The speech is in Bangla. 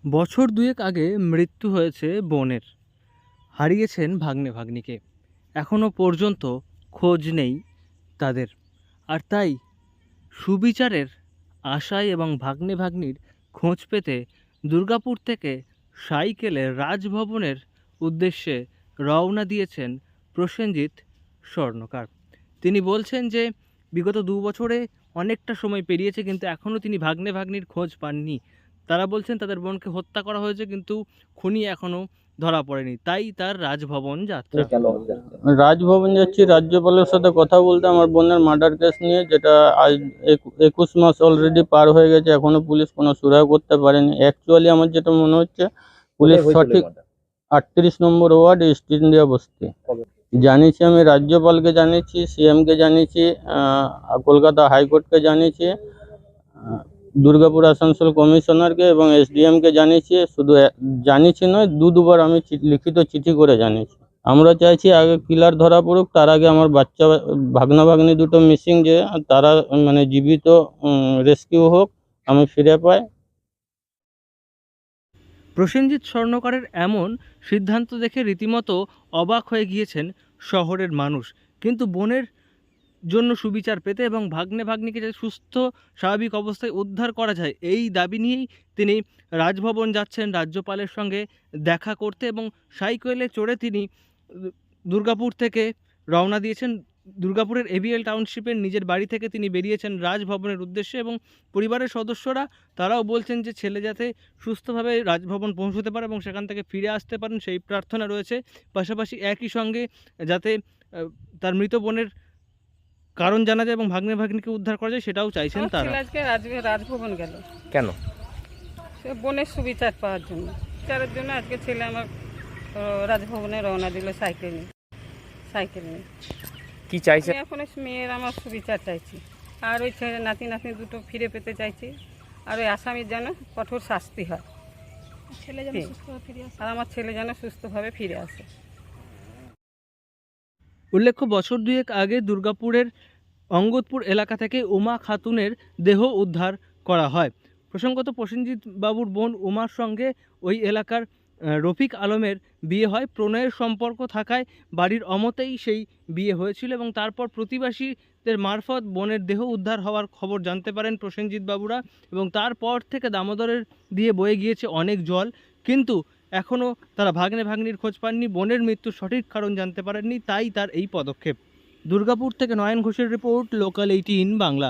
বছর দুয়েক আগে মৃত্যু হয়েছে বোনের। হারিয়েছেন ভাগ্নে ভাগ্নিকে। এখনও পর্যন্ত খোঁজ নেই তাদের। আর তাই সুবিচারের আশায় এবং ভাগ্নে ভাগ্নির খোঁজ পেতে দুর্গাপুর থেকে সাইকেলে রাজভবনের উদ্দেশ্যে রওনা দিয়েছেন প্রসেনজিৎ স্বর্ণকার। তিনি বলছেন যে বিগত 2 বছরে অনেকটা সময় পেরিয়েছে, কিন্তু এখনও তিনি ভাগ্নে ভাগ্নির খোঁজ পাননি। তারা বলছেন তাদের বোনকে হত্যা করা হয়েছে, কিন্তু খুনি এখনও ধরা পড়েনি। তাই তার রাজভবন যাত্রা। রাজভবন যাচ্ছি রাজ্যপালের সাথে কথা বলতে আমার বোনের মার্ডার কেস নিয়ে, যেটা আজ 21 মাস অলরেডি পার হয়ে গেছে, এখনো পুলিশ কোনো সুরাহা করতে পারেনি। অ্যাকচুয়ালি আমার যেটা মনে হচ্ছে পুলিশ সঠিক 38 নম্বর ওয়ার্ড ইস্ট ইন্ডিয়া বস্তি। জানিয়েছি, আমি রাজ্যপালকে জানিয়েছি, সিএমকে জানিয়েছি, কলকাতা হাইকোর্টকে জানিয়েছি, দুর্গাপুর আসানসোল কমিশনারকে এবং এসডিএমকে জানিয়েছি। শুধু জানিয়েছি নয়, দুবার আমি লিখিত চিঠি করে জানিয়েছি। আমরা চাইছি আগে কিলার ধরা পড়ুক, তার আগে আমার বাচ্চা ভাগনা ভাগ্নি দুটো মিসিং, যে তারা মানে জীবিত রেস্কিউ হোক, আমি ফিরে পাই। প্রসেনজিৎ স্বর্ণকারের এমন সিদ্ধান্ত দেখে রীতিমতো অবাক হয়ে গিয়েছেন শহরের মানুষ। কিন্তু বোনের জন্য সুবিচার পেতে এবং ভাগ্নে ভাগ্নিকে যাতে সুস্থ স্বাভাবিক অবস্থায় উদ্ধার করা যায়, এই দাবি নিয়েই তিনি রাজভবন যাচ্ছেন রাজ্যপালের সঙ্গে দেখা করতে। এবং সাইকেলে চড়ে তিনি দুর্গাপুর থেকে রওনা দিয়েছেন। দুর্গাপুরের এবিএল টাউনশিপের নিজের বাড়ি থেকে তিনি বেরিয়েছেন রাজভবনের উদ্দেশ্যে। এবং পরিবারের সদস্যরা তারাও বলছেন যে ছেলে যাতে সুস্থভাবে রাজভবন পৌঁছতে পারে এবং সেখান থেকে ফিরে আসতে পারেন, সেই প্রার্থনা রয়েছে। পাশাপাশি একই সঙ্গে যাতে তার মৃত বোনের কারণ জানা যায় এবং ভাগ্নে ভাগ্নিকে উদ্ধার করা যায়, সেটাও চাইছেন তারা। আজকে রাজভবন গেল কেন? সে বোনের সুবিচার পাওয়ার জন্য। বিচারের জন্য আজকে ছেলে আমার রাজভবনে রওনা দিল সাইকেল নিয়ে। কি চাইছে? আমি এখন মেয়ের আমার সুবিচার চাইছি, আর ওই ছেলে নাতি নাতনি দুটো ফিরে পেতে চাইছি, আর ওই আসামির যেন কঠোর শাস্তি হয়, আর আমার ছেলে যেন সুস্থভাবে ফিরে আসে। উল্লেখ্য, বছর দুয়েক আগে দুর্গাপুরের অঙ্গদপুর এলাকা থেকে উমা খাতুনের দেহ উদ্ধার করা হয়। প্রসঙ্গত, প্রসেনজিৎ বাবুর বোন উমার সঙ্গে ওই এলাকার রফিক আলমের বিয়ে হয়। প্রণয়ের সম্পর্ক থাকায় বাড়ির অমতেই সেই বিয়ে হয়েছিল এবং তারপর প্রতিবেশীদের মারফত বোনের দেহ উদ্ধার হওয়ার খবর জানতে পারেন প্রসেনজিৎ বাবুরা। এবং তারপর থেকে দামোদরের দিয়ে বয়ে গিয়েছে অনেক জল, কিন্তু এখনও তারা ভাগ্নে ভাগ্নির খোঁজ পাননি, বোনের মৃত্যুর সঠিক কারণ জানতে পারেননি। তাই তার এই পদক্ষেপ। দুর্গাপুর থেকে নয়ন ঘোষের রিপোর্ট, লোকাল 18 বাংলা।